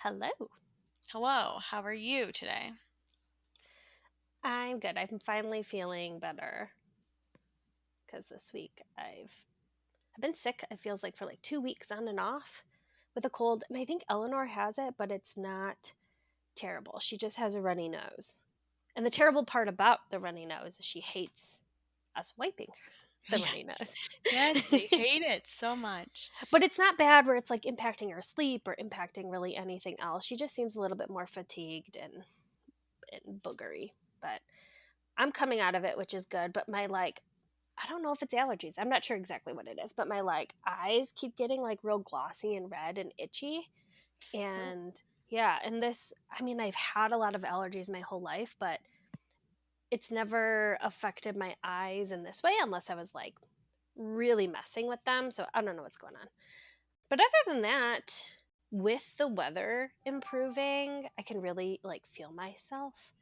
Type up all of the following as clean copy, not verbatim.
Hello. Hello, how are you today? I'm good. I'm finally feeling better because this week I've been sick. It feels like for like 2 weeks on and off with a cold, and I think Eleanor has it, but it's not terrible. She just has a runny nose. And the terrible part about the runny nose is she hates us wiping the runny Yes. nose. Yes, they hate it so much. But it's not bad where it's like impacting her sleep or impacting really anything else. She just seems a little bit more fatigued and boogery. But I'm coming out of it, which is good. But my I don't know if it's allergies. I'm not sure exactly what it is, but my eyes keep getting like real glossy and red and itchy. Oh, And yeah, and this, I mean, I've had a lot of allergies my whole life, but it's never affected my eyes in this way unless I was like really messing with them. So I don't know what's going on. But other than that, with the weather improving, I can really like feel myself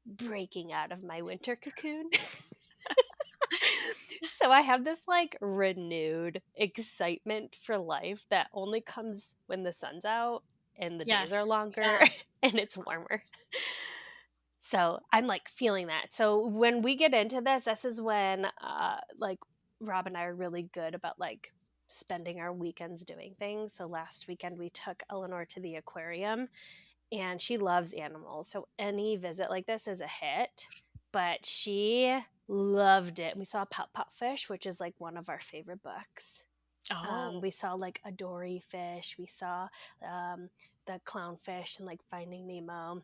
breaking out of my winter cocoon. So I have this like renewed excitement for life that only comes when the sun's out and the days are yes. longer Yeah. and it's warmer. So I'm like feeling that. So when we get into this is when like Rob and I are really good about like spending our weekends doing things. So last weekend we took Eleanor to the aquarium and she loves animals. So any visit like this is a hit. But she loved it. We saw Pop Pop Fish, which is like one of our favorite books. Oh, We saw like a dory fish. We saw um, the clownfish and like Finding Nemo.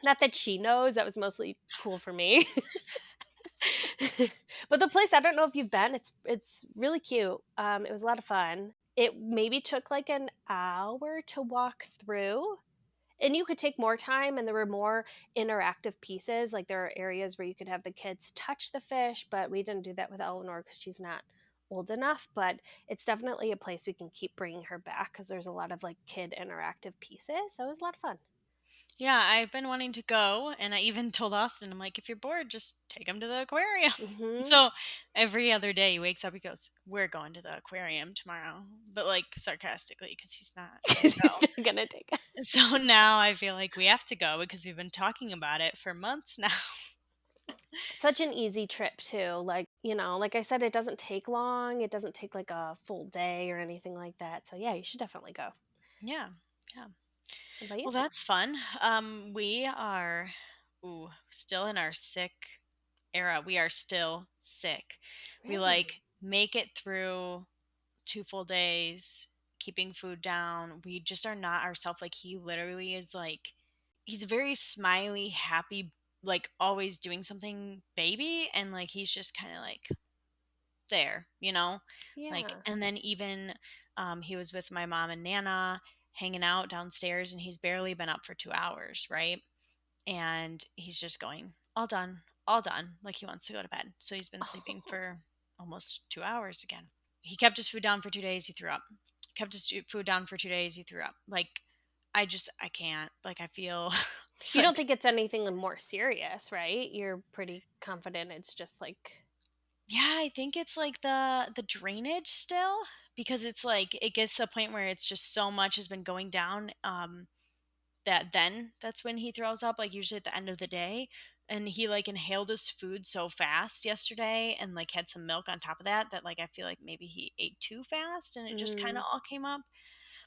Not that she knows. That was mostly cool for me. But the place, I don't know if you've been. It's really cute. It was a lot of fun. It maybe took like an hour to walk through, and you could take more time, and there were more interactive pieces. Like there are areas where you could have the kids touch the fish, but we didn't do that with Eleanor because she's not old enough. But it's definitely a place we can keep bringing her back because there's a lot of like kid interactive pieces, so it was a lot of fun. yeah, I've been wanting to go, and I even told Austin, I'm like, if you're bored, just take him to the aquarium. Hmm. So every other day he wakes up, he goes, we're going to the aquarium tomorrow. But like sarcastically, because he's not going to He's go. not gonna take it. And so now I feel like we have to go because we've been talking about it for months now. Such an easy trip too. Like, like I said, it doesn't take long. It doesn't take like a full day or anything like that. So yeah, you should definitely go. Yeah. Yeah. What about you? Well, that's fun. We are still in our sick era. We are still sick. We Really? like make it through 2 full days, keeping food down. We just are not ourselves. Like he literally is like he's a very smiley, happy, like always doing something baby, and like he's just kind of like there, like. Yeah. And then even he was with my mom and Nana hanging out downstairs, and he's barely been up for 2 hours, right? And he's just going, all done, like he wants to go to bed. So he's been sleeping Oh. for almost 2 hours again. He kept his food down for 2 days, he threw up. Kept his food down for 2 days, he threw up. Like I can't, like I feel it's You don't like, think it's anything more serious, right? You're pretty confident it's just like, yeah, I think it's like the drainage still, because it's like it gets to a point where it's just so much has been going down, that's when he throws up, like usually at the end of the day. And he like inhaled his food so fast yesterday and like had some milk on top of that like I feel like maybe he ate too fast and it just kind of mm. all came up.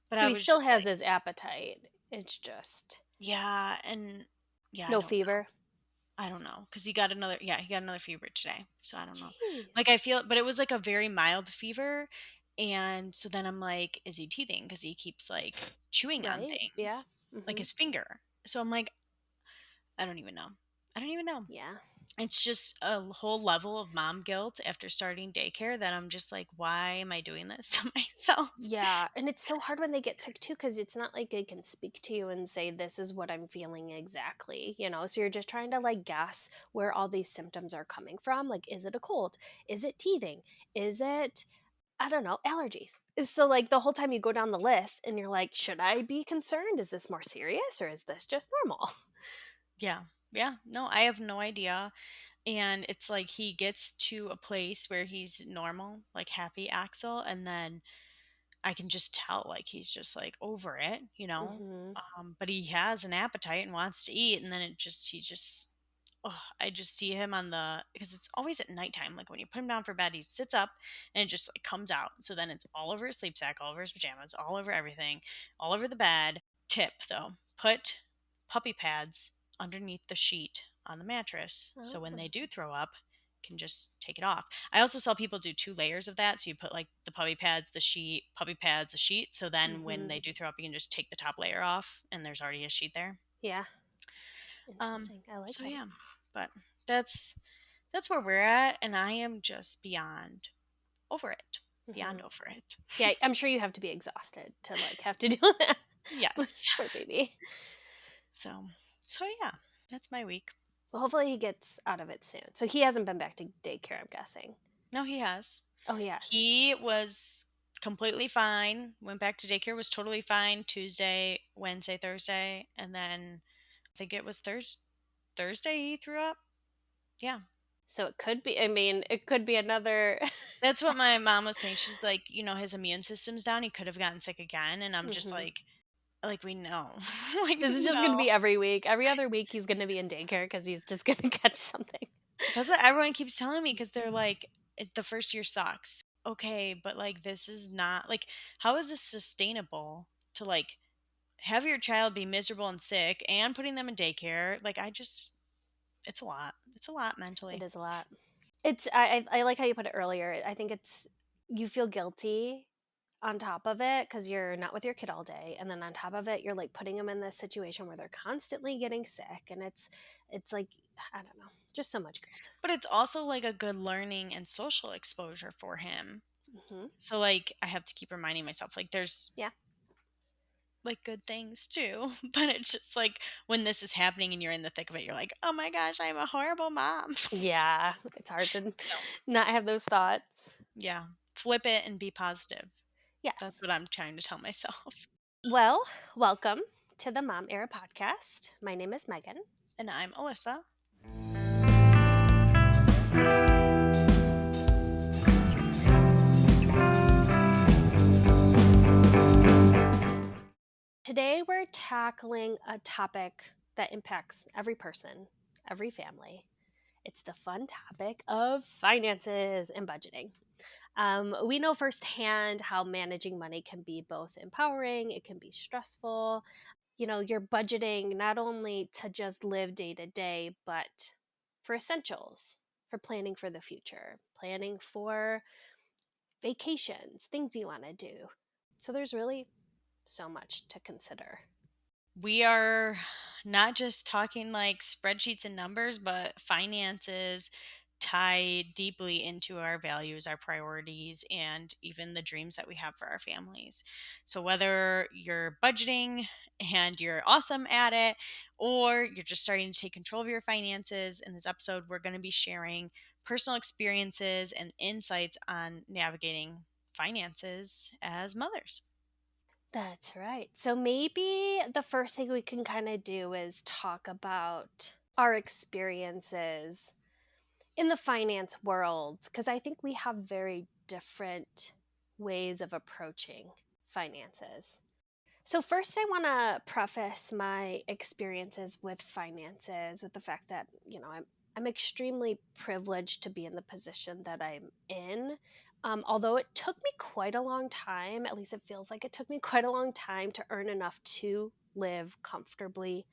But So I he was still just has like, his appetite. It's just yeah. And yeah, I no don't fever. I don't know, because he got another fever today, so I don't know. Like, Jeez. I feel, but it was, like, a very mild fever, and so then I'm like, "Is he teething?" Because he keeps, like, chewing on Right? Yeah. things, like Hmm. his finger. So I'm like, "I don't even know. I don't even know." Yeah. It's just a whole level of mom guilt after starting daycare that I'm just like, "Why am I doing this to myself?" Yeah, and it's so hard when they get sick too because it's not like they can speak to you and say this is what I'm feeling exactly. So you're just trying to like guess where all these symptoms are coming from. Like, is it a cold? Is it teething? Is it, I don't know, allergies? So like the whole time you go down the list and you're like, should I be concerned? Is this more serious or is this just normal? Yeah. Yeah. No, I have no idea. And it's like he gets to a place where he's normal, like happy Axel, and then I can just tell, like, he's just, like, over it, you know? Mhm. But he has an appetite and wants to eat, and then he just oh, I just see him on the because it's always at nighttime, like, when you put him down for bed, he sits up, and it just, like, comes out, so then it's all over his sleep sack, all over his pajamas, all over everything, all over the bed. Tip, though, put puppy pads underneath the sheet on the mattress, so when Oh. they do throw up, can just take it off. I also saw people do 2 layers of that, so you put, like, the puppy pads, the sheet, puppy pads, the sheet, so then when Mhm. they do throw up, you can just take the top layer off, and there's already a sheet there. Yeah. Um, Interesting. I like so that. yeah, but that's that's where we're at, and I am just beyond over it, beyond Mhm. over it. Yeah, I'm sure you have to be exhausted to, like, have to do that. But Yes. poor baby. So so yeah, that's my week. Well, hopefully he gets out of it soon. So he hasn't been back to daycare, I'm guessing. No, he has. Oh, yes. He was completely fine. Went back to daycare, was totally fine Tuesday, Wednesday, Thursday, and then I think it was Thursday he threw up. Yeah. So it could be, I mean, it could be another. That's what my mom was saying. She's like, his immune system's down. He could have gotten sick again. And I'm just Mhm. like we know. Like, This is just no. gonna be every week. Every other week, he's gonna be in daycare because he's just gonna catch something. That's what everyone keeps telling me because they're like, the first year sucks. Okay, but like this is not like how is this sustainable to like have your child be miserable and sick and putting them in daycare? Like I just it's a lot. It's a lot It mentally. is a lot. It's I like how you put it earlier. I think it's you feel guilty on top of it because you're not with your kid all day, and then on top of it, you're like putting them in this situation where they're constantly getting sick, and it's like I don't know, just so much guilt. But it's also like a good learning and social exposure for him. Hmm. So like I have to keep reminding myself like there's Yeah, like good things too. But it's just like when this is happening and you're in the thick of it, you're like, oh my gosh, I'm a horrible mom. yeah, it's hard to No. not have those thoughts. Yeah. Flip it and be positive. That's Yes. what I'm trying to tell myself. Well, welcome to the Mom Era podcast. My name is Megan. And I'm Alyssa. Today, we're tackling a topic that impacts every person, every family. It's the fun topic of finances and budgeting. We know firsthand how managing money can be both empowering, it can be stressful. You know, you're budgeting not only to just live day to day, but for essentials, for planning for the future, planning for vacations, things you want to do. So there's really so much to consider. We are not just talking like spreadsheets and numbers, but finances tie deeply into our values, our priorities, and even the dreams that we have for our families. So, whether you're budgeting and you're awesome at it, or you're just starting to take control of your finances, in this episode, we're going to be sharing personal experiences and insights on navigating finances as mothers. That's right. So maybe the first thing we can kind of do is talk about our experiences in the finance world, because I think we have very different ways of approaching finances. So, first, I want to preface my experiences with finances with the fact that, I'm extremely privileged to be in the position that I'm in. Although it took me quite a long time, at least it feels like it took me quite a long time to earn enough to live comfortably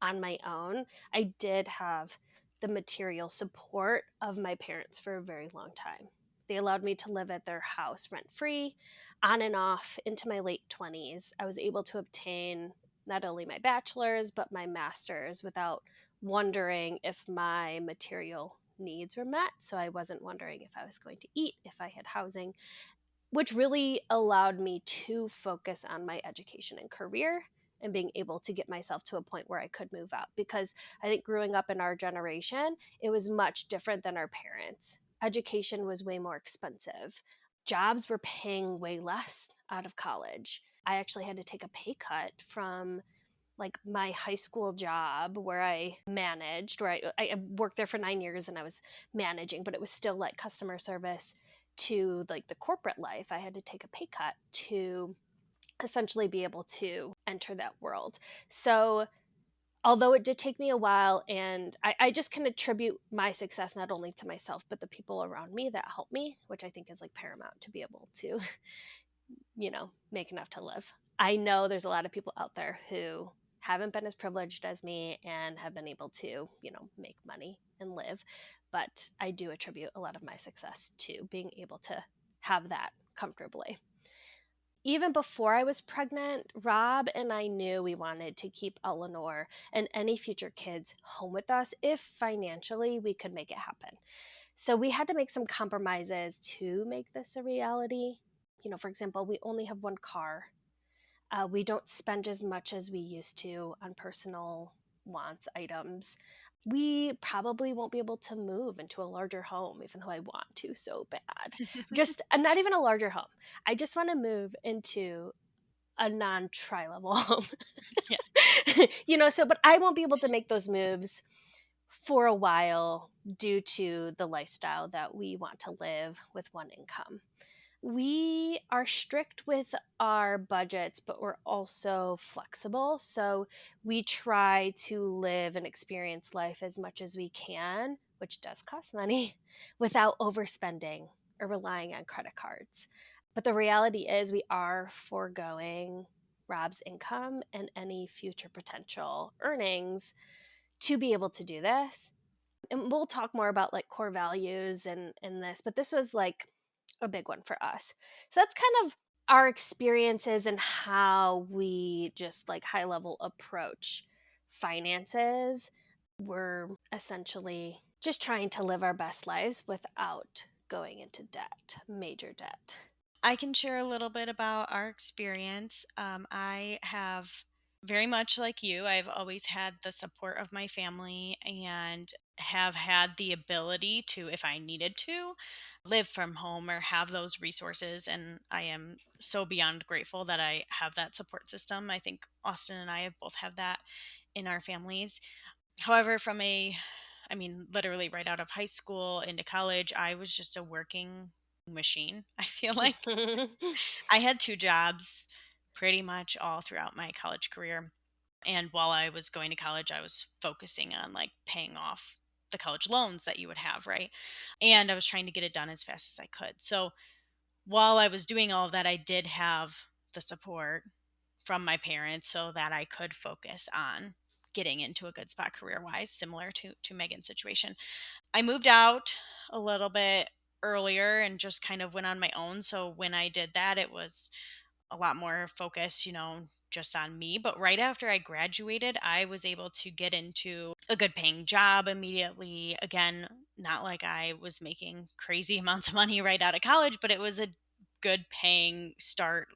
on my own. I did have the material support of my parents for a very long time. They allowed me to live at their house rent free on and off into my late 20s. I was able to obtain not only my bachelor's, but my master's without wondering if my material needs were met. So I wasn't wondering if I was going to eat, if I had housing, which really allowed me to focus on my education and career and being able to get myself to a point where I could move out. Because I think growing up in our generation, it was much different than our parents. Education was way more expensive. Jobs were paying way less out of college. I actually had to take a pay cut from like my high school job where I managed, where I worked there for 9 years and I was managing, but it was still like customer service to like the corporate life. I had to take a pay cut to essentially be able to enter that world. So although it did take me a while, and I just can attribute my success not only to myself but the people around me that helped me, which I think is like paramount to be able to make enough to live. I know there's a lot of people out there who haven't been as privileged as me and have been able to make money and live, but I do attribute a lot of my success to being able to have that comfortably. Even before I was pregnant, Rob and I knew we wanted to keep Eleanor and any future kids home with us if financially we could make it happen. So we had to make some compromises to make this a reality. For example, we only have one car. We don't spend as much as we used to on personal wants items. We probably won't be able to move into a larger home, even though I want to so bad. Just not even a larger home. I just want to move into a non tri level home. Yeah. But I won't be able to make those moves for a while due to the lifestyle that we want to live with one income. We are strict with our budgets, but we're also flexible. So we try to live and experience life as much as we can, which does cost money, without overspending or relying on credit cards. But the reality is, we are foregoing Rob's income and any future potential earnings to be able to do this. And we'll talk more about like core values and this, but this was like a big one for us. So that's kind of our experiences and how we just like high level approach finances. We're essentially just trying to live our best lives without going into debt, major debt. I can share a little bit about our experience. I have, very much like you, I've always had the support of my family and have had the ability to, if I needed to, live from home or have those resources. And I am so beyond grateful that I have that support system. I think Austin and I have both had that in our families. However, I mean, literally right out of high school into college, I was just a working machine. I feel like I had two jobs pretty much all throughout my college career. And while I was going to college, I was focusing on like paying off the college loans that you would have, right? And I was trying to get it done as fast as I could. So while I was doing all of that, I did have the support from my parents so that I could focus on getting into a good spot career wise, similar to Megan's situation. I moved out a little bit earlier and just kind of went on my own. So when I did that, it was a lot more focus, just on me. But right after I graduated, I was able to get into a good paying job immediately. Again, not like I was making crazy amounts of money right out of college, but it was a good paying starter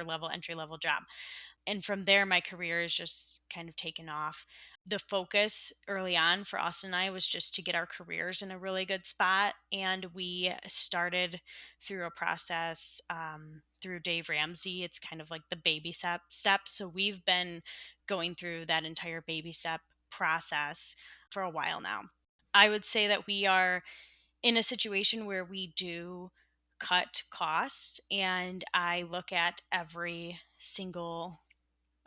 level, entry level job. And from there, my career is just kind of taken off. The focus early on for Austin and I was just to get our careers in a really good spot. And we started through a process through Dave Ramsey. It's kind of like the baby steps. So we've been going through that entire baby step process for a while now. I would say that we are in a situation where we do cut costs, and I look at every single,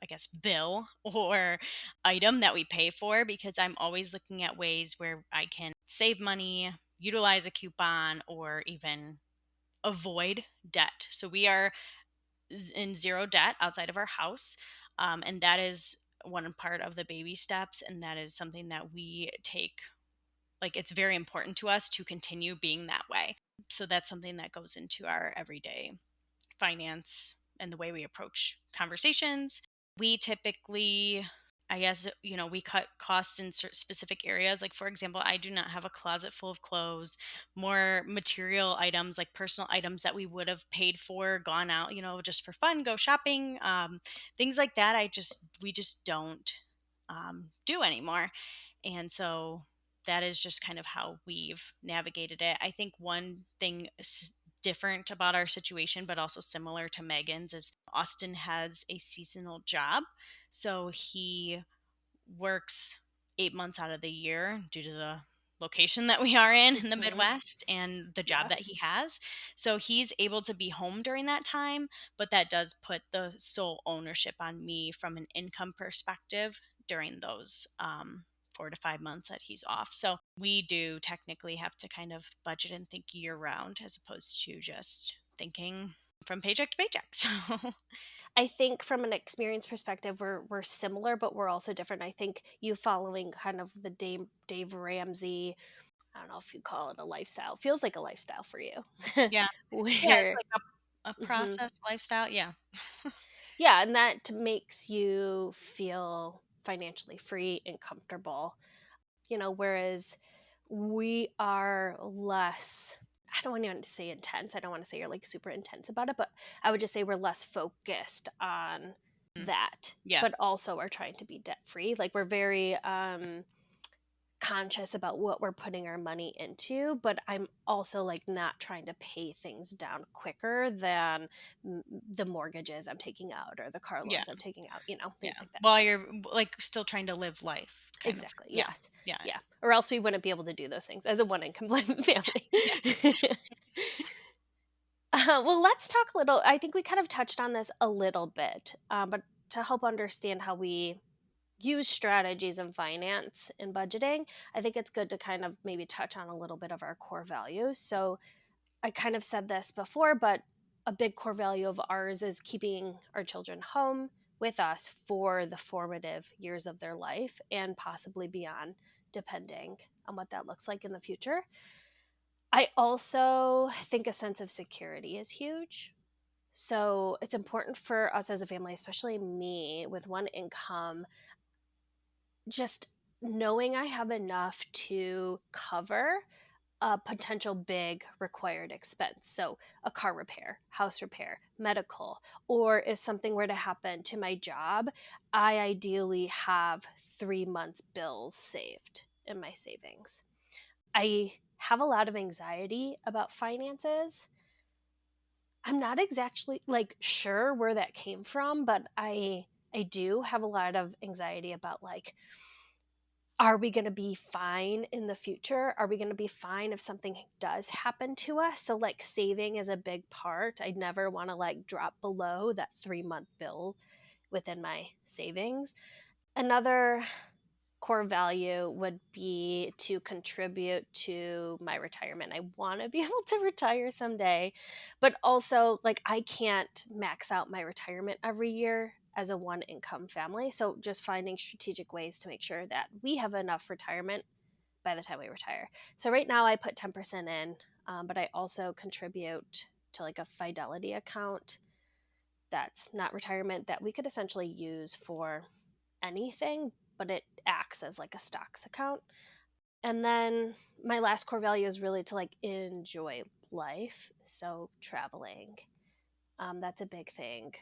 I guess, bill or item that we pay for, because I'm always looking at ways where I can save money, utilize a coupon, or even avoid debt. So we are in zero debt outside of our house. And that is one part of the baby steps. And that is something that we take, like, it's very important to us to continue being that way. So that's something that goes into our everyday finance and the way we approach conversations. We typically, I guess, we cut costs in specific areas. Like, for example, I do not have a closet full of clothes, more material items, like personal items that we would have paid for, gone out, just for fun, go shopping, things like that. We just don't do anymore. And so that is just kind of how we've navigated it. I think one thing different about our situation, but also similar to Megan's, is Austin has a seasonal job. So he works 8 months out of the year due to the location that we are in the Mhm. Midwest and the job Yeah. that he has. So he's able to be home during that time, but that does put the sole ownership on me from an income perspective during those 4 to 5 months that he's off. So we do technically have to kind of budget and think year round as opposed to just thinking from paycheck to paycheck. So I think from an experience perspective, we're similar, but we're also different. I think you following kind of the Dave Ramsey, I don't know if you call it a lifestyle, feels like a lifestyle for you. yeah. Yeah, it's Where like a mhm. process lifestyle. Yeah. Yeah, and that makes you feel financially free and comfortable, whereas we are less, I don't want to say intense. I don't want to say you're like super intense about it, but I would just say we're less focused on Mm, that, yeah. but also are trying to be debt free. Like we're very conscious about what we're putting our money into, but I'm also like not trying to pay things down quicker than the mortgages I'm taking out or the car Yeah. loans I'm taking out, Yeah. things like that. While you're like still trying to live life kind of. Exactly. Yeah. Yes. Yeah. Yeah. Or else we wouldn't be able to do those things as a one income family. Yeah. Well, let's talk a little. I think we kind of touched on this a little bit, but to help understand how we use strategies in finance and budgeting, I think it's good to kind of maybe touch on a little bit of our core values. So I kind of said this before, but a big core value of ours is keeping our children home with us for the formative years of their life and possibly beyond, depending on what that looks like in the future. I also think a sense of security is huge. So it's important for us as a family, especially me with one income, just knowing I have enough to cover a potential big required expense. So, a car repair, house repair, medical, or if something were to happen to my job, I ideally have 3 months' bills saved in my savings. I have a lot of anxiety about finances. I'm not exactly like sure where that came from, but I do have a lot of anxiety about like, are we going to be fine in the future? Are we going to be fine if something does happen to us? So, like, saving is a big part. I never want to like drop below that 3 month bill within my savings. Another core value would be to contribute to my retirement. I want to be able to retire someday, but also like I can't max out my retirement every year as a one income family. So just finding strategic ways to make sure that we have enough retirement by the time we retire. So right now I put 10% in, but I also contribute to like a Fidelity account that's not retirement that we could essentially use for anything, but it acts as like a stocks account. And then my last core value is really to like enjoy life. So traveling, that's a big thing.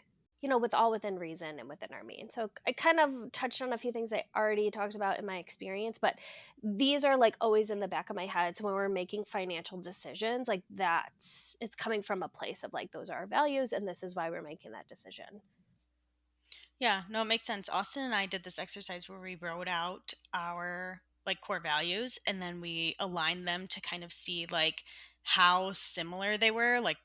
With all within reason and within our means. So I kind of touched on a few things I already talked about in my experience, but these are like always in the back of my head. So when we're making financial decisions, like it's coming from a place of like, those are our values, and this is why we're making that decision. Yeah. No, it makes sense. Austin and I did this exercise where we wrote out our like core values and then we aligned them to kind of see like how similar they were, like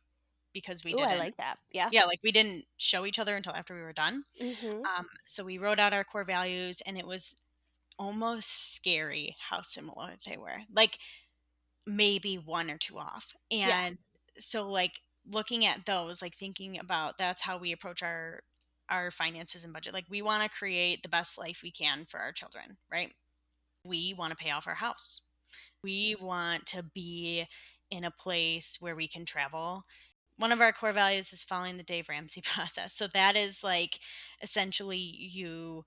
because we Oh, I didn't like that. Yeah. yeah, like we didn't show each other until after we were done. Mm-hmm. So we wrote out our core values and it was almost scary how similar they were. Like maybe one or two off. Yeah. And so like looking at those, like thinking about that's how we approach our finances and budget. Like we want to create the best life we can for our children, right? We want to pay off our house. We want to be in a place where we can travel. One of our core values is following the Dave Ramsey process. So that is like essentially you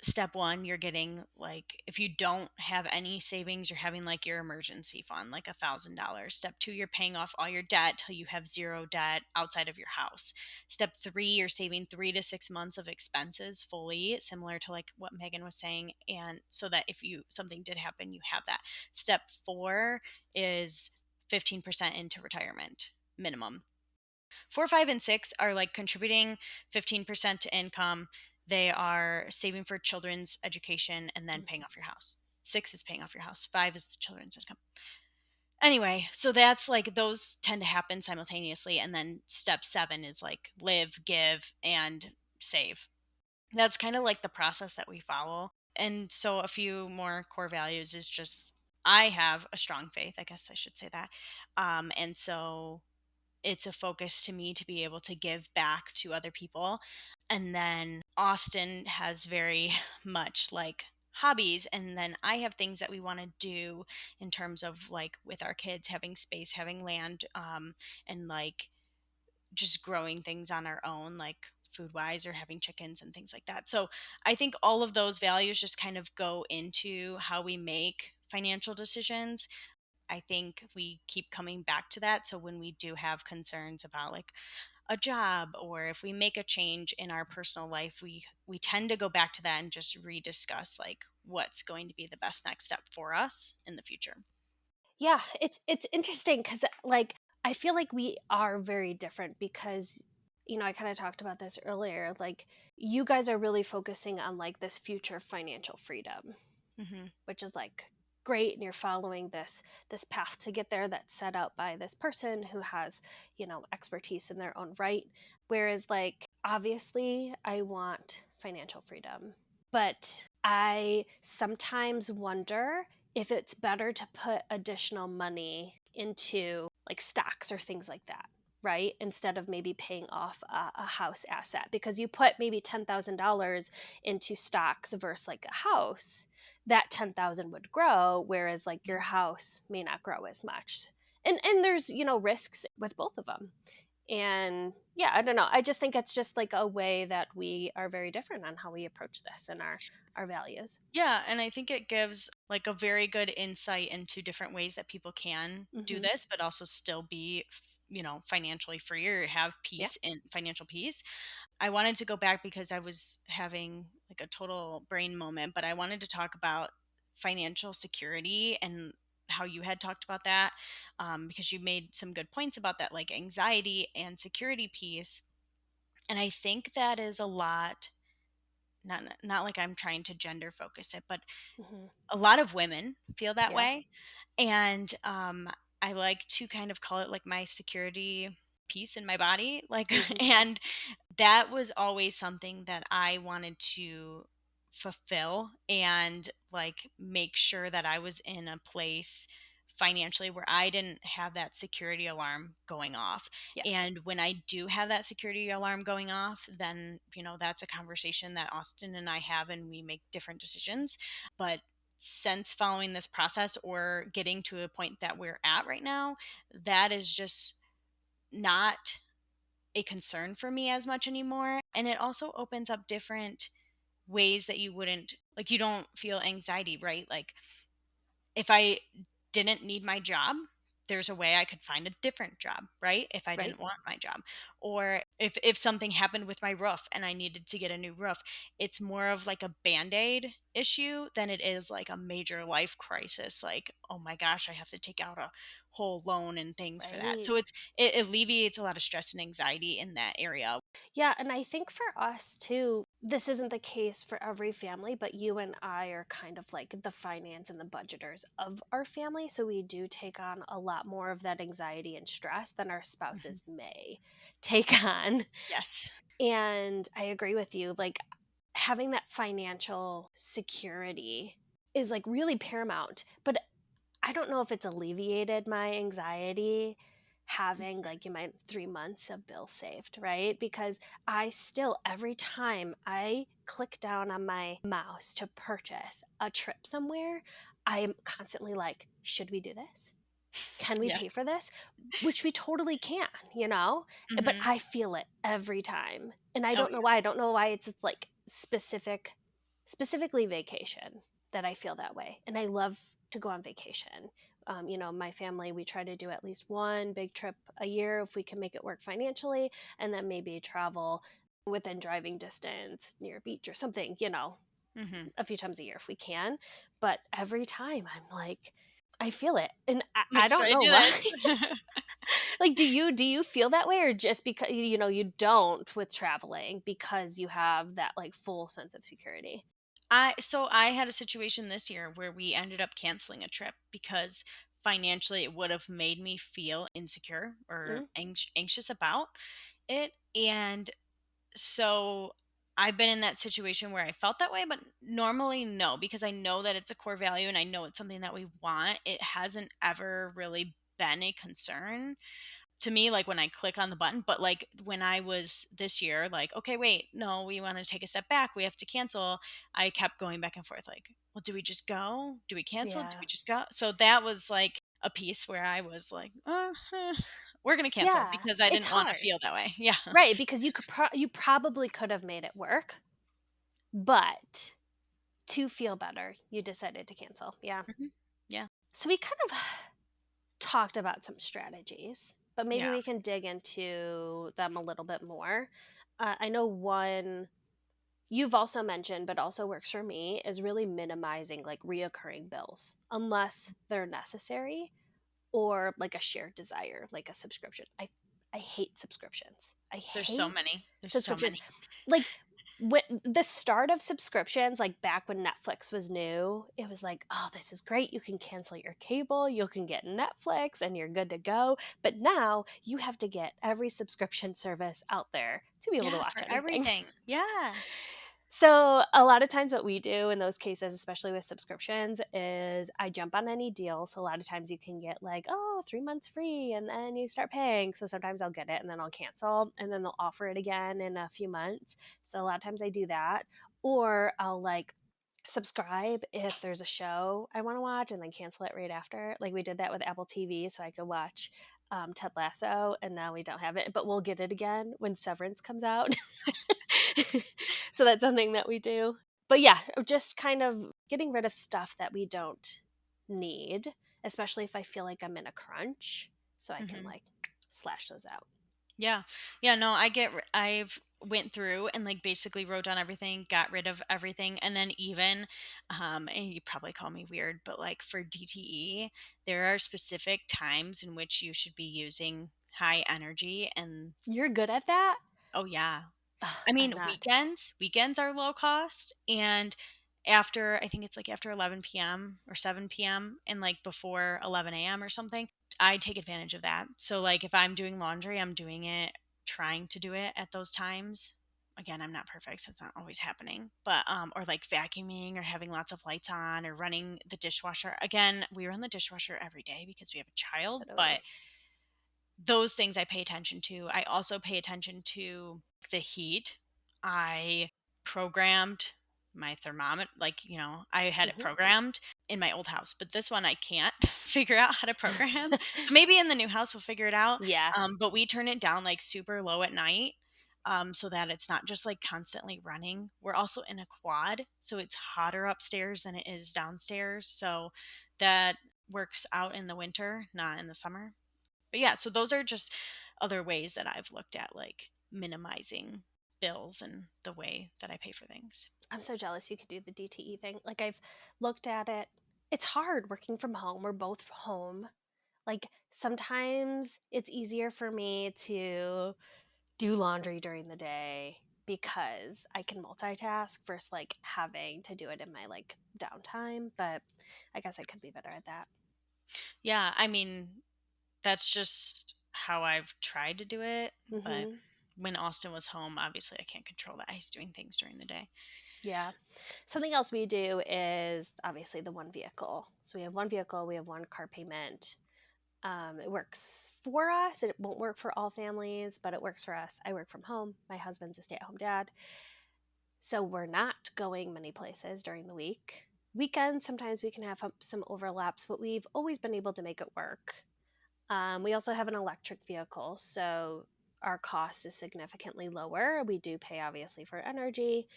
step one, you're getting like if you don't have any savings, you're having like your emergency fund, like $1,000. Step two, you're paying off all your debt till you have zero debt outside of your house. Step three, you're saving 3 to 6 months of expenses fully, similar to like what Megan was saying, and so that if you something did happen, you have that. Step four is 15% into retirement minimum. 4, 5, and 6 are like contributing 15% to income. They are saving for children's education and then paying off your house. 6 is paying off your house, 5 is the children's income. Anyway, so that's like those tend to happen simultaneously. And then step 7 is like live, give, and save. That's kind of like the process that we follow. And so a few more core values is just I have a strong faith, I guess I should say that. And so it's a focus to me to be able to give back to other people. And then Austin has very much like hobbies, and then I have things that we want to do in terms of like with our kids having space, having land, and like just growing things on our own, like food wise or having chickens and things like that. So I think all of those values just kind of go into how we make financial decisions. I think we keep coming back to that. So when we do have concerns about like a job or if we make a change in our personal life, we tend to go back to that and just rediscuss like what's going to be the best next step for us in the future. Yeah, it's interesting because like I feel like we are very different because I kind of talked about this earlier. Like you guys are really focusing on like this future financial freedom, Hmm. which is like great, and you're following this path to get there that's set out by this person who has expertise in their own right. Whereas like obviously I want financial freedom, but I sometimes wonder if it's better to put additional money into like stocks or things like that, right? Instead of maybe paying off a house asset, because you put maybe $10,000 into stocks versus like a house, that 10,000 would grow, whereas like your house may not grow as much. And there's risks with both of them. And yeah, I don't know, I just think it's just like a way that we are very different on how we approach this and our values. Yeah, and I think it gives like a very good insight into different ways that people can do Hmm. this, but also still be, financially free or have Yeah. peace in financial peace. I wanted to go back because I was having like a total brain moment, but I wanted to talk about financial security and how you had talked about that, because you made some good points about that, like anxiety and security piece. And I think that is a lot. Not like I'm trying to gender focus it, but Hmm. a lot of women feel that Yeah. way. And I like to kind of call it like my security piece in my body. Like, Hmm. and that was always something that I wanted to fulfill and like make sure that I was in a place financially where I didn't have that security alarm going off. Yeah. And when I do have that security alarm going off, then, that's a conversation that Austin and I have and we make different decisions. But since following this process or getting to a point that we're at right now, that is just not a concern for me as much anymore. And it also opens up different ways that you wouldn't like, you don't feel anxiety, right? Like, if I didn't need my job, there's a way I could find a different job, right? If I Right. didn't want my job. Or if something happened with my roof and I needed to get a new roof, it's more of like a band-aid issue than it is like a major life crisis. Like, oh my gosh, I have to take out a whole loan and things for that. Right. So it alleviates a lot of stress and anxiety in that area. Yeah, and I think for us too, this isn't the case for every family, but you and I are kind of like the finance and the budgeters of our family. So we do take on a lot more of that anxiety and stress than our Mhm. spouses may take on. Yes. And I agree with you. Like having that financial security is like really paramount. But I don't know if it's alleviated my anxiety having like in my 3 months of bills saved, right? Because I still, every time I click down on my mouse to purchase a trip somewhere, I am constantly like, should we do this? Can we Yeah. pay for this? Which we totally can. But Hmm. I feel it every time. And I Oh don't know why. I don't know why it's like specifically vacation that I feel that way. And I love to go on vacation. My family, we try to do at least one big trip a year if we can make it work financially, and then maybe travel within driving distance near a beach or something, yeah. Hmm. a few times a year if we can. But every time I'm like, I feel it. And I Like, should don't I know do why. this? Like, do you feel that way, or just because you don't with traveling because you have that like full sense of security? I had a situation this year where we ended up canceling a trip because financially it would have made me feel insecure or Mm, anxious about it. And so I've been in that situation where I felt that way, but normally no, because I know that it's a core value and I know it's something that we want. It hasn't ever really been a concern to me, like when I click on the button. But like when I was this year, like, okay, wait, no, we want to take a step back. We have to cancel. I kept going back and forth, like, well, do we just go? Do we cancel? Do yeah. we just go? So that was like a piece where I was like, we're going to cancel Yeah. because I It's didn't want to hard. feel that way. Yeah. Right, because you probably could have made it work, but to feel better, you decided to cancel. Yeah. Mhm. Yeah. So we kind of talked about some strategies, but maybe Yeah. we can dig into them a little bit more. I know one you've also mentioned, but also works for me, is really minimizing like reoccurring bills unless they're necessary or like a shared desire, like a subscription. I hate subscriptions. I There's so hate many. There's so subscriptions. many. Like when the start of subscriptions, like back when Netflix was new, it was like, oh, this is great. You can cancel your cable, you can get Netflix, and you're good to go. But now you have to get every subscription service out there to be able to Yeah, watch for anything. everything. Yes. So, a lot of times, what we do in those cases, especially with subscriptions, is I jump on any deal. So, a lot of times you can get like, oh, 3 months free, and then you start paying. So, sometimes I'll get it and then I'll cancel, and then they'll offer it again in a few months. So, a lot of times I do that. Or I'll like subscribe if there's a show I want to watch and then cancel it right after. Like, we did that with Apple TV so I could watch Ted Lasso, and now we don't have it, but we'll get it again when Severance comes out. So that's something that we do. But yeah, just kind of getting rid of stuff that we don't need, especially if I feel like I'm in a crunch, so I can Mhm. like slash those out. Yeah. Yeah, no, I've went through and like basically wrote down everything, got rid of everything, and then even and you probably call me weird, but like for DTE, there are specific times in which you should be using high energy and You're good at that? oh yeah. Ugh, I I'm mean, not. weekends are low cost and after I think it's like after 11 p.m. or 7 p.m. and like before 11 a.m. or something, I take advantage of that. So like if I'm doing laundry, I'm doing it trying to do it at those times. Again, I'm not perfect, so it's not always happening. But or like vacuuming or having lots of lights on or running the dishwasher. Again, we run the dishwasher every day because we have a So child, do but we. those things I pay attention to. I also pay attention to the heat. I programmed my thermometer, like, I had it Hmm. programmed in my old house, but this one I can't figure out how to program. So maybe in the new house we'll figure it out. Yeah, But we turn it down like super low at night so that it's not just like constantly running. We're also in a quad, so it's hotter upstairs than it is downstairs. So that works out in the winter, not in the summer. But yeah, so those are just other ways that I've looked at like minimizing bills and the way that I pay for things. I'm so jealous you could do the DTE thing. Like I've looked at it. It's hard working from home. We're both home. Like sometimes it's easier for me to do laundry during the day because I can multitask versus like having to do it in my like downtime. But I guess I could be better at that. Yeah, I mean, that's just how I've tried to do it. But Hmm. when Austin was home, obviously I can't control that. He's doing things during the day. Yeah. Something else we do is obviously the one vehicle. So we have one vehicle, we have one car payment. It works for us. It won't work for all families, but it works for us. I work from home. My husband's a stay at home dad. So we're not going many places during the week. Weekends, sometimes we can have some overlaps, but we've always been able to make it work. We also have an electric vehicle, so our cost is significantly lower. We do pay obviously for energy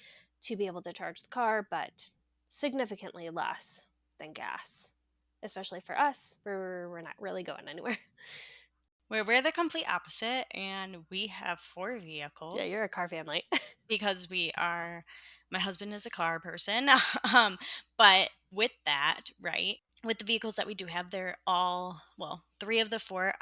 to be able to charge the car, but significantly less than gas, especially for us. We're not really going anywhere. Where we're the complete opposite, and we have four Yeah, vehicles you're a car family. because my husband is a car person. um, but with that, right? With the vehicles that we do have, they're all, well, three of the four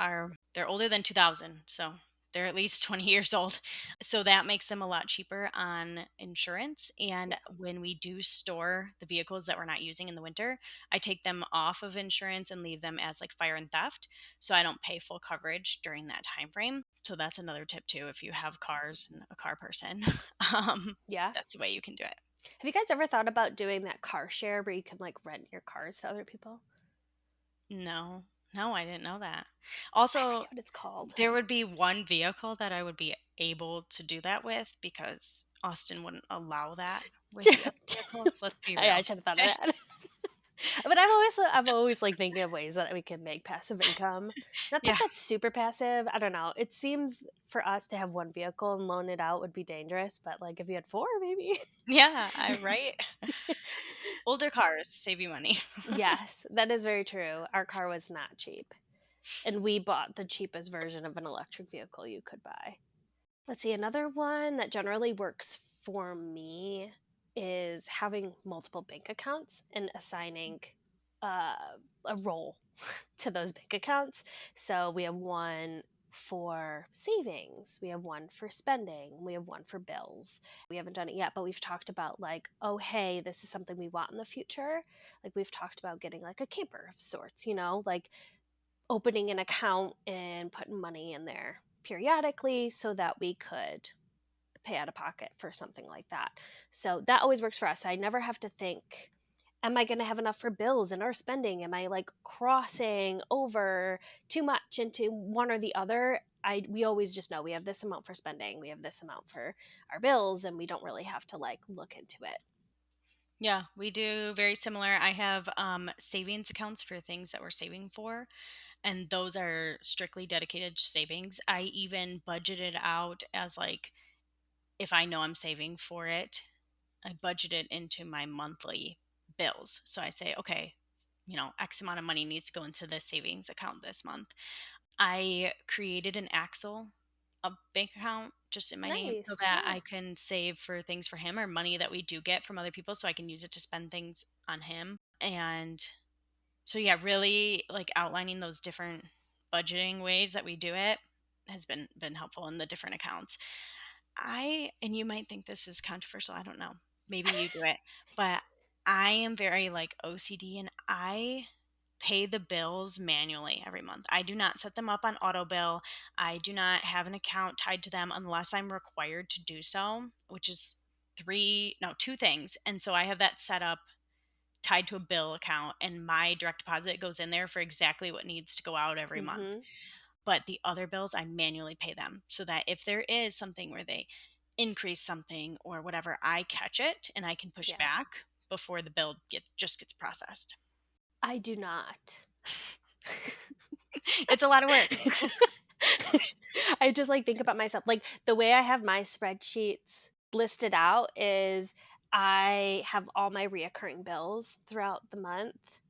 they're older than 2000. So they're at least 20 years old. So that makes them a lot cheaper on insurance. And Yeah. when we do store the vehicles that we're not using in the winter, I take them off of insurance and leave them as like fire and theft. So I don't pay full coverage during that time frame. So that's another tip too. If you have cars and a car person, um, Yeah. that's the way you can do it. Have you guys ever thought about doing that car share where you can like rent your cars to other people? No, no, I didn't know that. I Also, forget what it's called. there would be one vehicle that I would be able to do that with because Austin wouldn't allow that with the other vehicles. Let's be I real. should have thought of that. But I'm always like thinking of ways that we can make passive income. Not that Yeah. that's super passive. I don't know. It seems for us to have one vehicle and loan it out would be dangerous, but like if you had four, maybe. Yeah, I right? Older cars save you money. Yes, that is very true. Our car was not cheap, and we bought the cheapest version of an electric vehicle you could buy. Let's see, another one that generally works for me is having multiple bank accounts and assigning uh, a role to those bank accounts. So we have one for savings, we have one for spending, we have one for bills. We haven't done it yet, but we've talked about like, oh, hey, this is something we want in the future. Like we've talked about getting like a camper of sorts, like opening an account and putting money in there periodically so that we could pay out of pocket for something like that. So that always works for us. I never have to think, am I going to have enough for bills and our spending? Am I like crossing over too much into one or the other? We always just know we have this amount for spending, we have this amount for our bills, and we don't really have to like look into it. Yeah, we do very similar. I have savings accounts for things that we're saving for, and those are strictly dedicated savings. I even budgeted out as like if I know I'm saving for it, I budget it into my monthly bills. So I say, okay, X amount of money needs to go into this savings account this month. I created an Axel, a bank account just in my name so Nice. that Yeah. I can save for things for him or money that we do get from other people so I can use it to spend things on him. And so yeah, really like outlining those different budgeting ways that we do it has been helpful in the different accounts. And you might think this is controversial, I don't know. Maybe you do it, but I am very like OCD and I pay the bills manually every month. I do not set them up on auto bill. I do not have an account tied to them unless I'm required to do so, which is two things. And so I have that set up tied to a bill account and my direct deposit goes in there for exactly what needs to go out every month. Mm-hmm. But the other bills, I manually pay them so that if there is something where they increase something or whatever, I catch it and I can push Yeah. back before the bill just gets processed. I do not. It's a lot of work. I just like think about myself. Like the way I have my spreadsheets listed out is I have all my reoccurring bills throughout the month,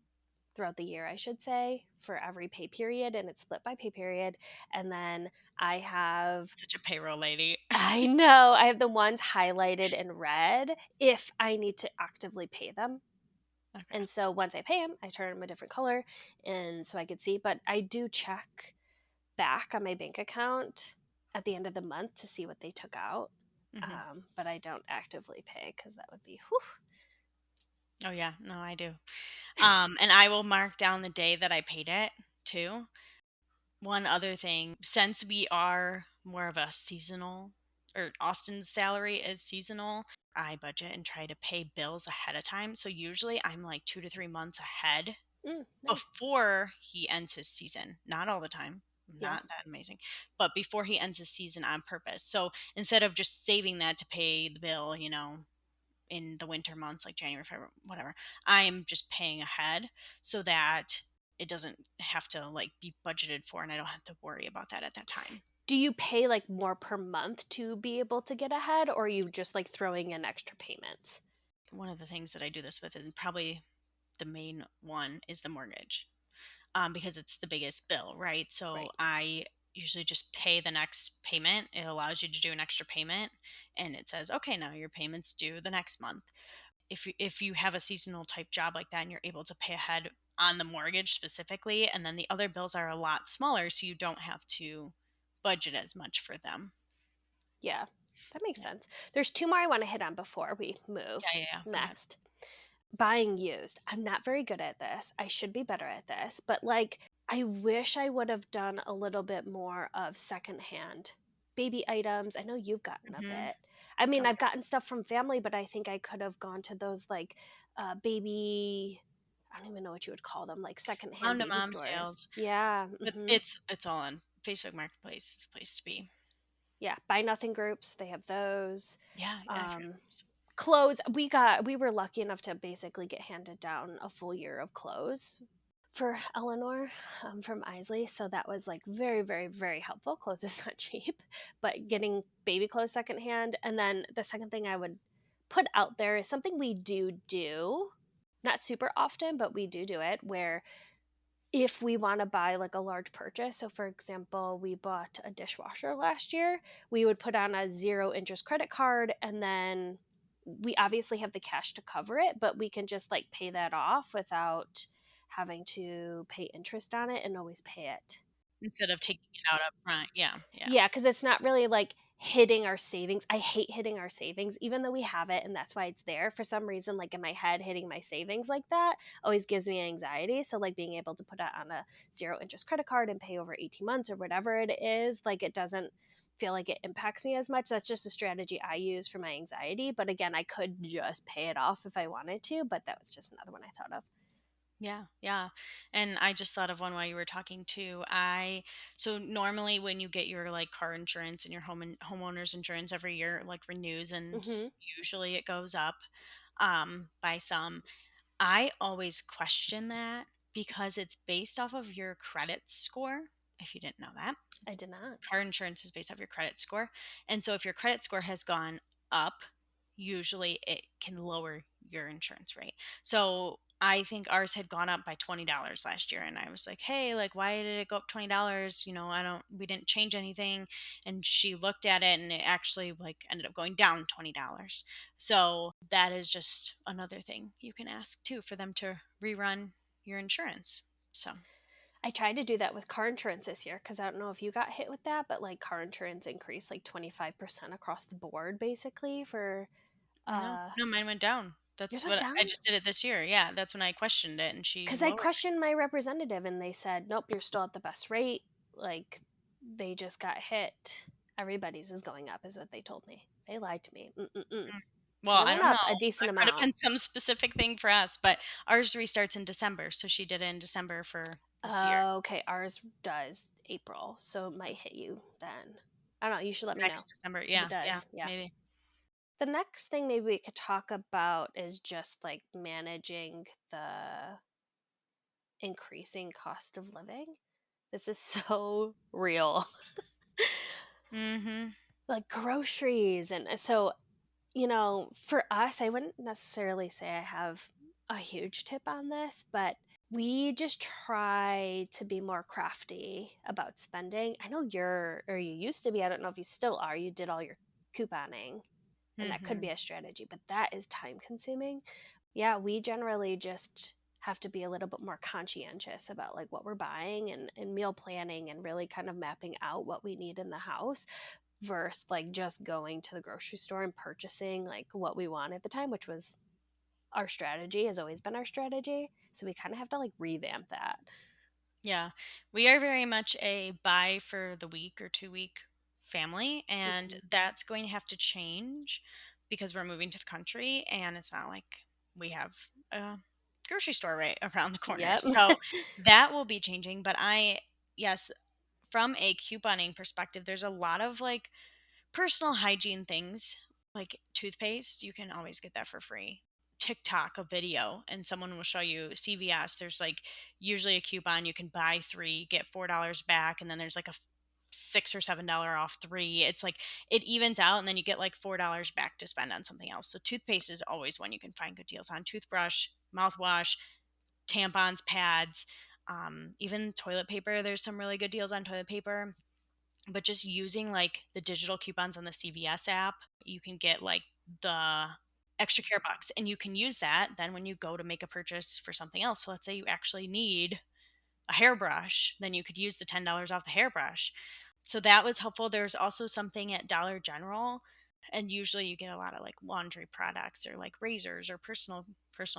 throughout the year, I should say, for every pay period, and it's split by pay period. And then I have, Such a payroll lady. I know, I have the ones highlighted in red if I need to actively pay them. Okay. And so once I pay them, I turn them a different color, and so I could see. But I do check back on my bank account at the end of the month to see what they took out. Hmm. But I don't actively pay because that would be whew. Oh yeah, no, I do. And I will mark down the day that I paid it too. One other thing, since we are more of a seasonal, or Austin's salary is seasonal, I budget and try to pay bills ahead of time. So usually I'm like 2 to 3 months ahead Nice. before he ends his season. Not all the time. I'm Yeah. not that amazing, but before he ends his season on purpose. So instead of just saving that to pay the bill, in the winter months like January, February, whatever, I'm just paying ahead so that it doesn't have to like be budgeted for and I don't have to worry about that at that time. Do you pay like more per month to be able to get ahead, or are you just like throwing in extra payments? One of the things that I do this with, and probably the main one, is the mortgage, because it's the biggest bill, right? So Right. I usually just pay the next payment. It allows you to do an extra payment and it says, okay, now your payment's due the next month. If you have a seasonal type job like that and you're able to pay ahead on the mortgage specifically, and then the other bills are a lot smaller, so you don't have to budget as much for them. Yeah, that makes Yeah. sense. There's two more I want to hit on before we move Yeah, yeah, yeah. Go ahead. next. Buying used. I'm not very good at this. I should be better at this, but like I wish I would have done a little bit more of secondhand baby items. I know you've gotten a Mhm. bit. I mean, Oh, I've yeah. gotten stuff from family, but I think I could have gone to those like baby, I don't even know what you would call them, like secondhand Mom to baby mom stores. sales, Yeah. but it's all on Facebook Marketplace. It's the place to be. Yeah. Buy nothing groups. They have those. Yeah, yeah, I forgot Um, those. clothes. We were lucky enough to basically get handed down a full year of clothes for Eleanor from Isley. So that was like very, very, very helpful. Clothes is not cheap, but getting baby clothes secondhand. And then the second thing I would put out there is something we do, not super often, but we do it where if we want to buy like a large purchase. So, for example, we bought a dishwasher last year, we would put on a zero interest credit card and then we obviously have the cash to cover it, but we can just like pay that off without having to pay interest on it and always pay it. Instead of taking it out up front. Yeah, yeah. Yeah, because it's not really like hitting our savings. I hate hitting our savings, even though we have it, and that's why it's there. For some reason, like in my head, hitting my savings like that always gives me anxiety. So, like being able to put it on a zero interest credit card and pay over 18 months or whatever it is, like it doesn't feel like it impacts me as much. That's just a strategy I use for my anxiety. But again, I could just pay it off if I wanted to, but that was just another one I thought of. Yeah, yeah. And I just thought of one while you were talking too. I so normally when you get your like car insurance and your homeowners insurance every year like renews and Hmm. usually it goes up by some. I always question that because it's based off of your credit score. If you didn't know that, I it's did not. car insurance is based off your credit score. And so if your credit score has gone up, usually it can lower your insurance rate. So I think ours had gone up by $20 last year and I was like, "Hey, like why did it go up $20? I don't we didn't change anything." And she looked at it and it actually like ended up going down $20. So that is just another thing you can ask too for them to rerun your insurance. So, I tried to do that with car insurance this year because I don't know if you got hit with that, but like car insurance increased like 25% across the board basically for no, uh no, mine went down. yours That's went what I down? just did it this year. Yeah, that's when I questioned it and she Because I lowered it. questioned my representative and they said, nope, you're still at the best rate. Like they just got hit. Everybody's is going up, is what they told me. They lied to me. Mm-mm-mm. Mm. Because Well, it I went don't know. up a decent That could have amount. been some specific thing for us, but ours restarts in December, so she did it in December for this year. Okay, ours does April, so it might hit you then. I don't know. You should let me know Next December. if it Yeah, yeah, does. Yeah. maybe. The next thing maybe we could talk about is just like managing the increasing cost of living. This is so real. Mhm. Like groceries. And so, for us, I wouldn't necessarily say I have a huge tip on this, but we just try to be more crafty about spending. I know you used to be, I don't know if you still are, you did all your couponing and that could be Mhm. a strategy, but that is time consuming. Yeah, we generally just have to be a little bit more conscientious about like what we're buying and meal planning and really kind of mapping out what we need in the house versus like just going to the grocery store and purchasing like what we want at the time, which was our strategy, has always been our strategy. So we kind of have to like revamp that. Yeah. We are very much a buy for the week or 2 week family, and Hmm. that's going to have to change because we're moving to the country and it's not like we have a grocery store right around the corner. Yep. So that will be changing, but yes, from a couponing perspective, there's a lot of like personal hygiene things like toothpaste, you can always get that for free. TikTok, a video, and someone will show you CVS. There's like usually a coupon. You can buy three, get $4 back, and then there's like a $6 or $7 off three. It's like it evens out, and then you get like $4 back to spend on something else. So toothpaste is always one you can find good deals on. Toothbrush, mouthwash, tampons, pads, even toilet paper. There's some really good deals on toilet paper, but just using like the digital coupons on the CVS app, you can get like the extra care bucks and you can use that then when you go to make a purchase for something else. So let's say you actually need a hairbrush, then you could use the $10 off the hairbrush. So that was helpful. There's also something at Dollar General, and usually you get a lot of like laundry products or like razors or personal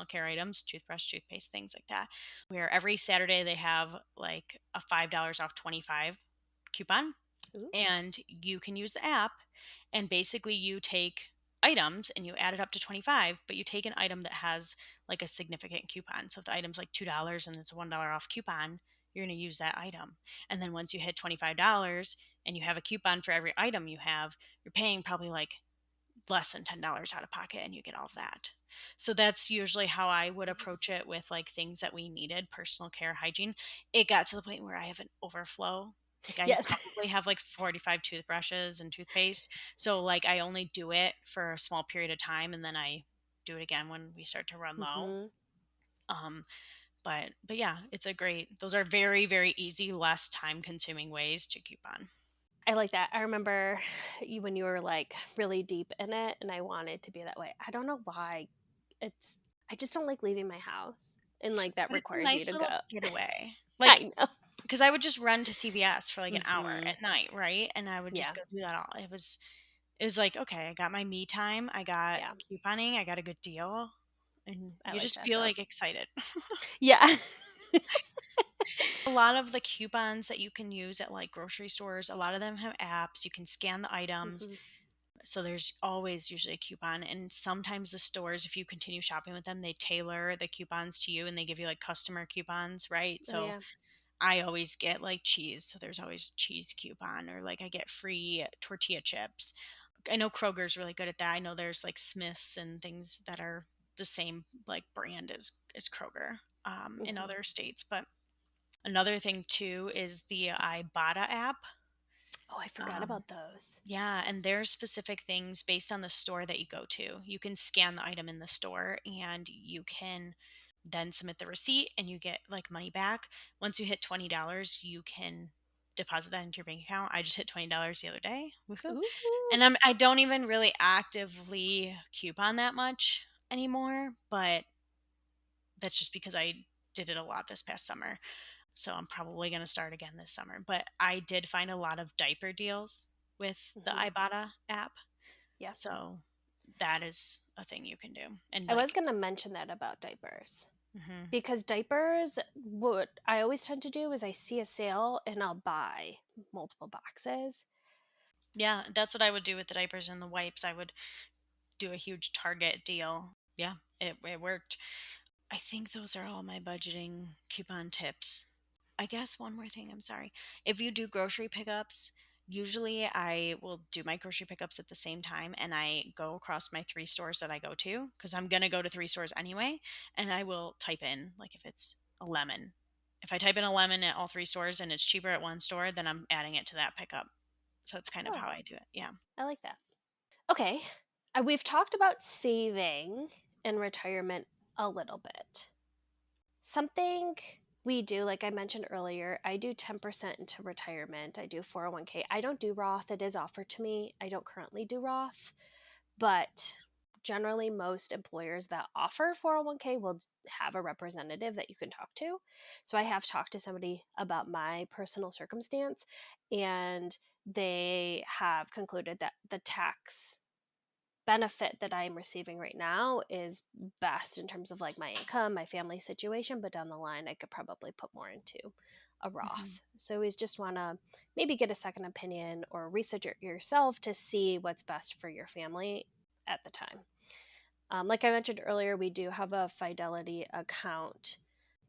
care items, toothbrush, toothpaste, things like that. Where every Saturday they have like a $5 off 25 coupon, Ooh. and you can use the app, and basically you take items and you add it up to 25, but you take an item that has like a significant coupon. So if the item's like $2 and it's a $1 off coupon, you're going to use that item. And then once you hit $25 and you have a coupon for every item you have, you're paying probably like less than $10 out of pocket, and you get all of that. So that's usually how I would approach Nice. it with like things that we needed, personal care, hygiene. It got to the point where I have an overflow. Like I Yes. probably have like 45 toothbrushes and toothpaste. So like I only do it for a small period of time, and then I do it again when we start to run low. Hmm. Um but yeah, it's a great, those are very, very easy, less time consuming ways to coupon. I like that. I remember you when you were like really deep in it, and I wanted to be that way. I don't know why. It's I just don't like leaving my house, and like that But it's a requires you nice to little go. getaway. Like, I know. because I would just run to CVS for like an hour Hmm. at night, right? And I would just Yeah. go do that all. It was like, okay, I got my me time, I got Yeah. couponing, I got a good deal, and I you like just that feel though. like excited. Yeah. A lot of the coupons that you can use at like grocery stores, a lot of them have apps. You can scan the items. Hmm. So there's always usually a coupon. And sometimes the stores, if you continue shopping with them, they tailor the coupons to you and they give you like customer coupons, right? Oh So yeah. I always get like cheese. So there's always a cheese coupon, or like I get free tortilla chips. I know Kroger's really good at that. I know there's like Smiths and things that are the same like brand as Kroger in Hmm. other states. But another thing too is the Ibotta app. Oh, I forgot Um, about those. yeah, and there's specific things based on the store that you go to. You can scan the item in the store and you can then submit the receipt and you get like money back. Once you hit $20, you can deposit that into your bank account. I just hit $20 the other day. Woohoo. Ooh. And I don't even really actively coupon that much anymore, but that's just because I did it a lot this past summer. So I'm probably going to start again this summer. But I did find a lot of diaper deals with the Hmm. Ibotta app. Yeah. So that is a thing you can do. And I was like, gonna mention that about diapers. mhm. Because diapers, what I always tend to do is I see a sale and I'll buy multiple boxes. Yeah, that's what I would do with the diapers and the wipes. I would do a huge Target deal. Yeah, it worked. I think those are all my budgeting coupon tips. I guess one more thing, I'm sorry. If you do grocery pickups, usually I will do my grocery pickups at the same time and I go across my three stores that I go to because I'm going to go to three stores anyway. And I will type in, like, if it's a lemon. If I type in a lemon at all three stores and it's cheaper at one store, then I'm adding it to that pickup. So it's kind of Oh, how I do it. Yeah. I like that. Okay. We've talked about saving and retirement a little bit. Something we do, like I mentioned earlier, I do 10% into retirement. I do 401k. I don't do Roth. It is offered to me. I don't currently do Roth. But generally, most employers that offer 401k will have a representative that you can talk to. So I have talked to somebody about my personal circumstance, and they have concluded that the tax benefit that I'm receiving right now is best in terms of like my income, my family situation, but down the line I could probably put more into a Hmm. Roth. So we just want to maybe get a second opinion or research it yourself to see what's best for your family at the time. Like I mentioned earlier, we do have a Fidelity account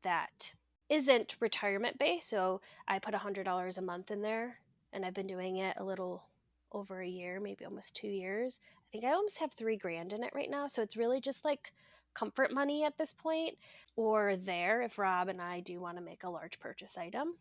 that isn't retirement based. So I put $100 a month in there, and I've been doing it a little over a year, maybe almost 2 years. I think I almost have 3 grand in it right now. So it's really just like comfort money at this point, or there if Rob and I do want to make a large purchase item.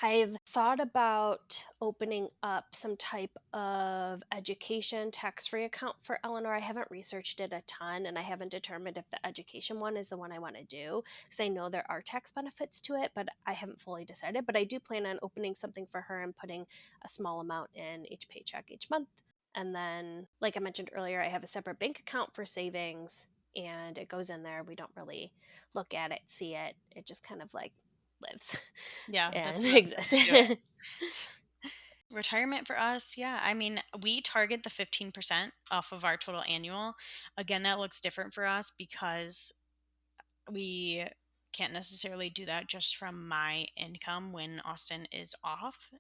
I've thought about opening up some type of education tax free account for Eleanor. I haven't researched it a ton and I haven't determined if the education one is the one I want to do because I know there are tax benefits to it, but I haven't fully decided. But I do plan on opening something for her and putting a small amount in each paycheck each month. And then, like I mentioned earlier, I have a separate bank account for savings and it goes in there. We don't really look at it, see it. It just kind of like lives Yeah, and that's the best way exists. to do it. Retirement for us, yeah. I mean, we target the 15% off of our total annual. Again, that looks different for us because we can't necessarily do that just from my income when Austin is off.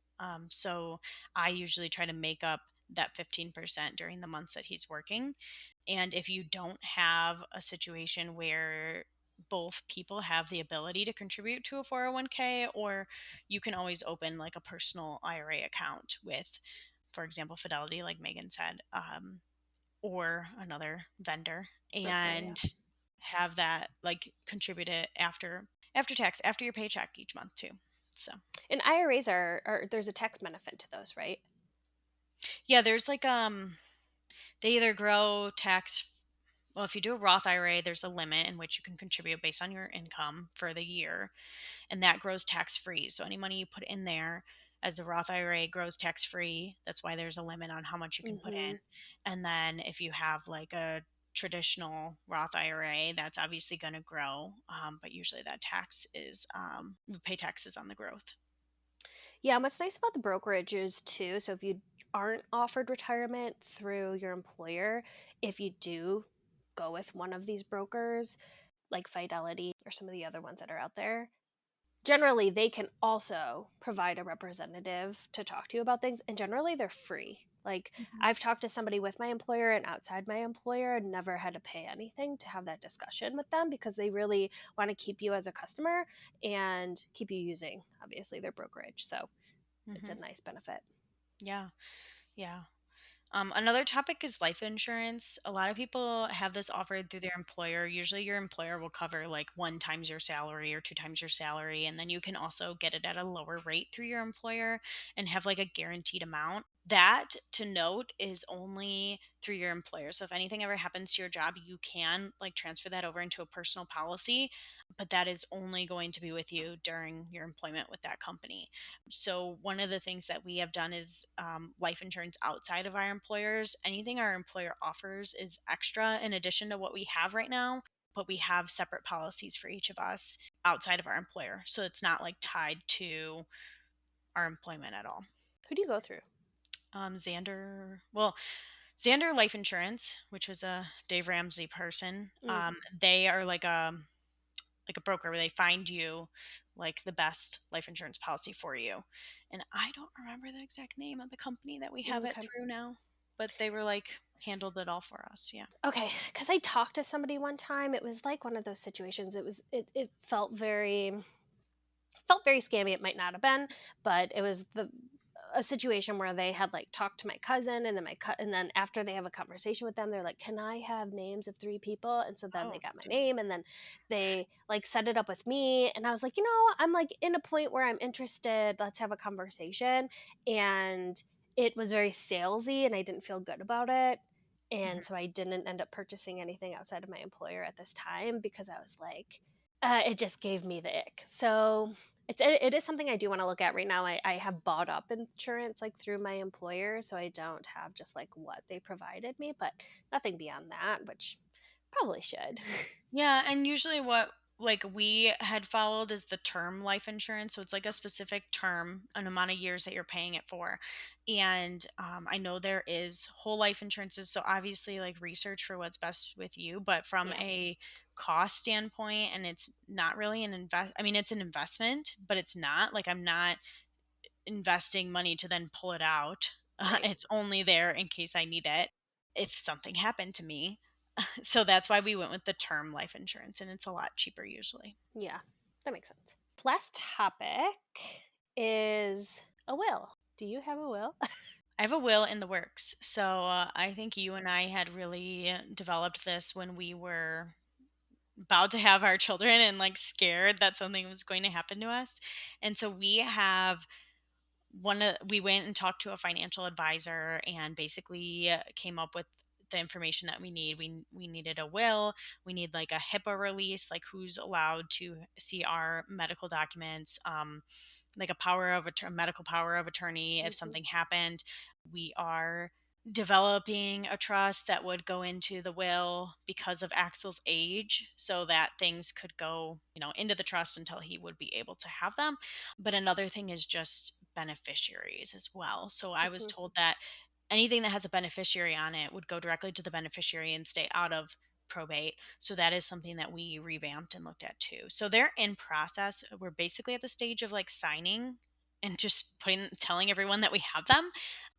So I usually try to make up that 15% during the months that he's working. And if you don't have a situation where both people have the ability to contribute to a 401k, or you can always open like a personal IRA account with, for example, Fidelity, like Megan said, or another vendor, Broker, yeah. and have that like contribute it after tax, after your paycheck each month too. So And IRAs are there's a tax benefit to those, right? yeah, there's like they either grow tax, well, if you do a Roth IRA, there's a limit in which you can contribute based on your income for the year, and that grows tax free. So any money you put in there as a Roth IRA grows tax free. That's why there's a limit on how much you can put Mm-hmm. in. And then if you have like a traditional Roth IRA, that's obviously going to grow, but usually that tax is you pay taxes on the growth. Yeah, what's nice about the brokerages too, so if you aren't offered retirement through your employer, if you do go with one of these brokers, like Fidelity or some of the other ones that are out there, generally they can also provide a representative to talk to you about things, and generally they're free. Like, Mhm. I've talked to somebody with my employer and outside my employer and never had to pay anything to have that discussion with them because they really want to keep you as a customer and keep you using obviously their brokerage. So it's a Mhm. nice benefit. Yeah. Yeah. Another topic is life insurance. A lot of people have this offered through their employer. Usually, your employer will cover like one times your salary or two times your salary. And then you can also get it at a lower rate through your employer and have like a guaranteed amount. That, to note, is only through your employer. So if anything ever happens to your job, you can like transfer that over into a personal policy, but that is only going to be with you during your employment with that company. So, one of the things that we have done is life insurance outside of our employers. Anything our employer offers is extra in addition to what we have right now, but we have separate policies for each of us outside of our employer. So, it's not like tied to our employment at all. Who do you go through? Xander Life Insurance, which was a Dave Ramsey person, Mm, they are like a broker where they find you like the best life insurance policy for you. And I don't remember the exact name of the company that we have it okay. through now, but they were like handled it all for us. Yeah. Okay, because I talked to somebody one time. It was like one of those situations. It felt very scammy. It might not have been, but it was the a situation where they had like talked to my cousin, and then and then after they have a conversation with them, they're like, "Can I have names of three people?" And so then they Oh, got my dang. name, and then they like set it up with me, and I was like, I'm like in a point where I'm interested. Let's have a conversation, and it was very salesy, and I didn't feel good about it. And Mhm. so I didn't end up purchasing anything outside of my employer at this time because I was like, it just gave me the ick. So it is something I do want to look at right now. I have bought up insurance like through my employer, so I don't have just like what they provided me, but nothing beyond that, which probably should. Yeah, and usually what like we had followed is the term life insurance. So it's like a specific term, an amount of years that you're paying it for. And I know there is whole life insurances. So obviously, like research for what's best with you. But from Yeah, a cost standpoint, and it's not really an I mean, it's an investment, but it's not like I'm not investing money to then pull it out. right. It's only there in case I need it if something happened to me. So that's why we went with the term life insurance, and it's a lot cheaper usually. Yeah, that makes sense. Last topic is a will. Do you have a will? I have a will in the works. So I think you and I had really developed this when we were about to have our children and like scared that something was going to happen to us. And so we have we went and talked to a financial advisor and basically came up with the information that we need. We needed a will, we need like a HIPAA release, like who's allowed to see our medical documents, like a medical power of attorney if Mhm. something happened. We are developing a trust that would go into the will because of Axel's age so that things could go, into the trust until he would be able to have them. But another thing is just beneficiaries as well. So I was Mhm. told that anything that has a beneficiary on it would go directly to the beneficiary and stay out of probate. So that is something that we revamped and looked at too. So they're in process. We're basically at the stage of like signing and just telling everyone that we have them.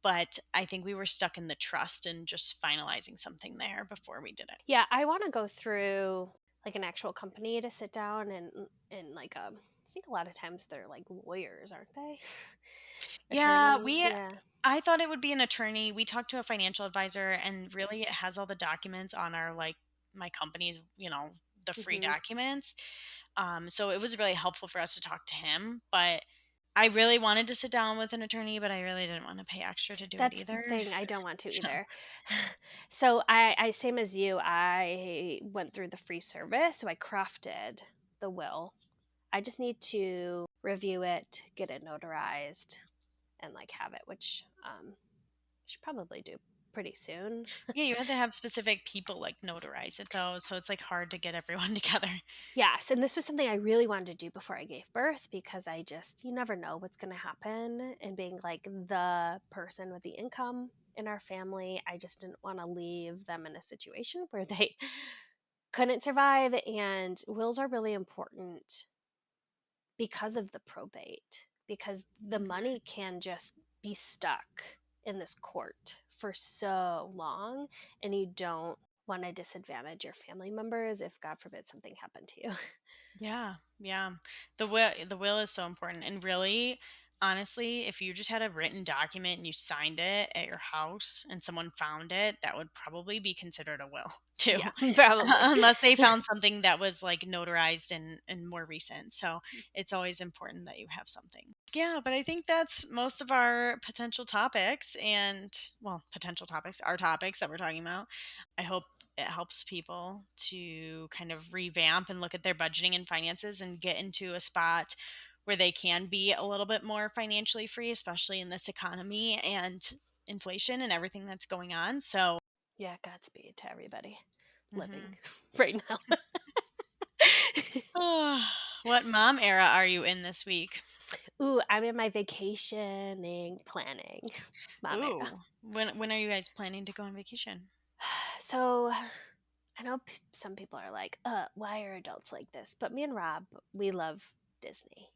But I think we were stuck in the trust and just finalizing something there before we did it. Yeah, I want to go through like an actual company to sit down and like I think a lot of times they're like lawyers, aren't they? Yeah, Attorneys, yeah. I thought it would be an attorney. We talked to a financial advisor and really it has all the documents on our like my company's, the free Mhm. documents. So it was really helpful for us to talk to him, but I really wanted to sit down with an attorney, but I really didn't want to pay extra to do it That's the either. thing, I don't want to So, either. So I same as you, I went through the free service, so I crafted the will. I just need to review it, get it notarized, and like have it, which I should probably do pretty soon. yeah, you have to have specific people like notarize it though, so it's like hard to get everyone together. Yes, and this was something I really wanted to do before I gave birth because you never know what's going to happen. And being like the person with the income in our family, I just didn't want to leave them in a situation where they couldn't survive. And wills are really important because of the probate, because the Mhm. money can just be stuck in this court for so long, and you don't want to disadvantage your family members if, God forbid, something happened to you. Yeah, yeah. The will is so important. And really, honestly, if you just had a written document and you signed it at your house and someone found it, that would probably be considered a will too. Yeah, probably. Unless they found something that was like notarized and more recent. So it's always important that you have something. Yeah, but I think that's most of our potential topics and well, potential topics, our topics that we're talking about. I hope it helps people to kind of revamp and look at their budgeting and finances and get into a spot where they can be a little bit more financially free, especially in this economy and inflation and everything that's going on. So, Yeah, Godspeed to everybody living mhm. right now. What mom era are you in this week? Ooh, I'm in my vacationing planning mom era. Ooh, when are you guys planning to go on vacation? So I know some people are like, why are adults like this? But me and Rob, we love Disney.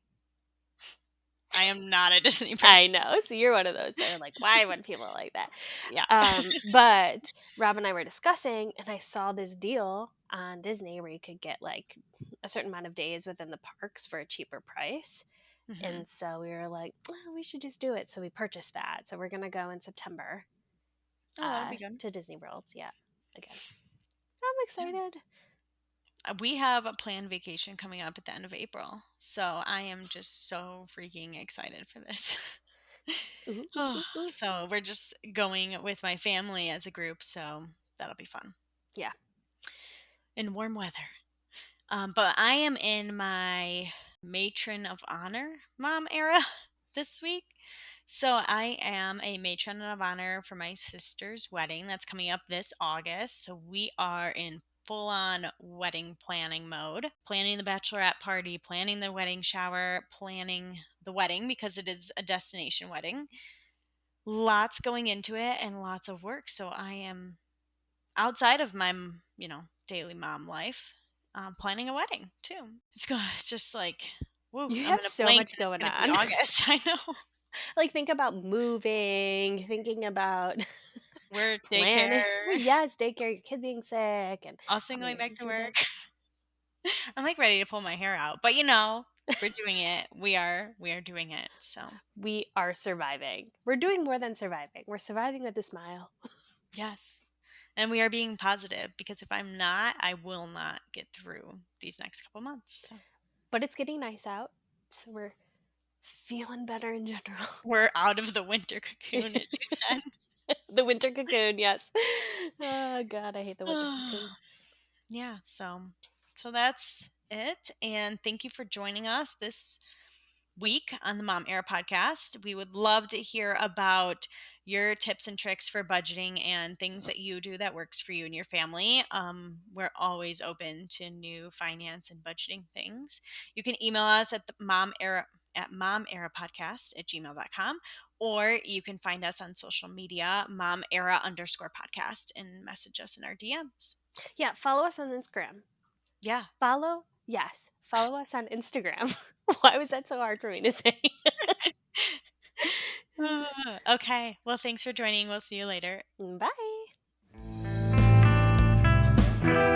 I am not a Disney I person. know. So you're one of those that are like, why would people like that? Yeah. But Rob and I were discussing, and I saw this deal on Disney where you could get like a certain amount of days within the parks for a cheaper price. Hmm. And so we were like, "Oh, we should just do it." So we purchased that. So we're gonna go in September Oh, that'll be good. to Disney World. Yeah, again. I'm Yeah. excited. We have a planned vacation coming up at the end of April. So I am just so freaking excited for this. Ooh, ooh, Oh, ooh, ooh. so we're just going with my family as a group. So that'll be fun Yeah. in warm weather. But I am in my matron of honor mom era this week. So I am a matron of honor for my sister's wedding that's coming up this August. So we are in full on wedding planning mode, planning the bachelorette party, planning the wedding shower, planning the wedding because it is a destination wedding. Lots going into it and lots of work. So I am outside of my, daily mom life, planning a wedding too. It's just like, whoa, You I'm have gonna so blink much and it's going gonna be on. August. I know. Like, think about moving, thinking about Work, planning. daycare, Yes, daycare, your kid being sick, and also having going your back to sister work. this. I'm like ready to pull my hair out, but we're doing it. We are doing it. So We are surviving. We're doing more than surviving. We're surviving with a smile. yes. And we are being positive because if I'm not, I will not get through these next couple months. So But it's getting nice out, so we're feeling better in general. we're out of the winter cocoon, as you said. The winter cocoon, yes. Oh god, I hate the winter cocoon. Yeah, so that's it. And thank you for joining us this week on the Mom Era podcast. We would love to hear about your tips and tricks for budgeting and things that you do that works for you and your family. We're always open to new finance and budgeting things. You can email us at the mom era at momerapodcast@gmail.com, or you can find us on social media, momera_podcast, and message us in our DMs. Yeah, follow us on Instagram. Yeah. Follow? Yes. Follow us on Instagram. Why was that so hard for me to say? Okay. Well, thanks for joining. We'll see you later. Bye.